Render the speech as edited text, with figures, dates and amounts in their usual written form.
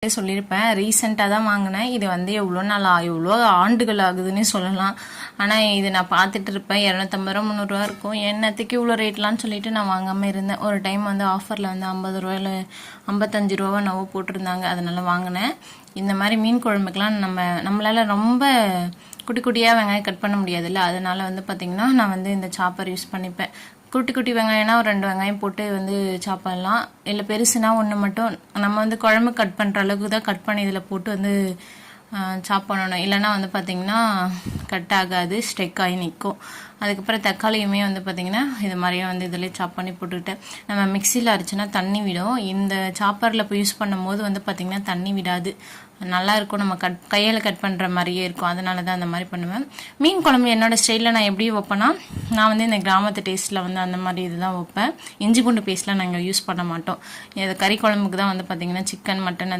சொல்லியிருப்பேன். ரீசெண்டாக தான் வாங்கினேன். இது வந்து எவ்வளோ ஆண்டுகள் ஆகுதுன்னு சொல்லலாம். ஆனால் இது நான் பார்த்துட்டு இருப்பேன். 250 ரூபா 300 ரூபா இருக்கும். என்னத்துக்கு இவ்வளோ ரேட்லான்னு சொல்லிட்டு நான் வாங்காமல் இருந்தேன். ஒரு டைம் வந்து ஆஃபரில் வந்து 50 ரூபாயில் 55 ரூபா நவோ போட்டிருந்தாங்க. அதனால வாங்கினேன். இந்த மாதிரி மீன் குழம்புக்கெலாம் நம்மளால ரொம்ப குட்டி குட்டியாக வெங்காயம் கட் பண்ண முடியாதுல்ல. அதனால வந்து பார்த்திங்கன்னா நான் வந்து இந்த சாப்பர் யூஸ் பண்ணிப்பேன். குட்டி குட்டி வெங்காயம்னா ஒரு 2 வெங்காயம் போட்டு வந்து சாப் பண்ணலாம். இல்லை பெருசுனா ஒன்று மட்டும் நம்ம வந்து குழம்பு கட் பண்ணுற அளவுக்கு தான் கட் பண்ணி இதில் போட்டு வந்து சாப் பண்ணணும். இல்லைனா வந்து பார்த்திங்கன்னா கட் ஆகாது, ஸ்டெக் ஆகி நிற்கும். அதுக்கப்புறம் தக்காளியுமே வந்து பார்த்திங்கன்னா இது மாதிரியே வந்து இதில் சாப் பண்ணி போட்டுக்கிட்டேன். நம்ம மிக்சியில் அரைச்சினா தண்ணி விடும். இந்த சாப்பரில் இப்போ யூஸ் பண்ணும் போது வந்து பார்த்திங்கன்னா தண்ணி விடாது. நல்லா இருக்கும். நம்ம கையில் கட் பண்ணுற மாதிரியே இருக்கும். அதனால தான் அந்த மாதிரி பண்ணுவேன். மீன் குழம்பு என்னோட ஸ்டைலில் நான் எப்படி வைப்பேன்னா, நான் வந்து இந்த கிராமத்து டேஸ்ட்டில் வந்து அந்த மாதிரி இதுதான் வைப்பேன். இஞ்சி பூண்டு பேஸ்ட்லாம் நாங்கள் யூஸ் பண்ண மாட்டோம். இது கறி குழம்புக்கு தான் வந்து பார்த்திங்கன்னா சிக்கன் மட்டன் அது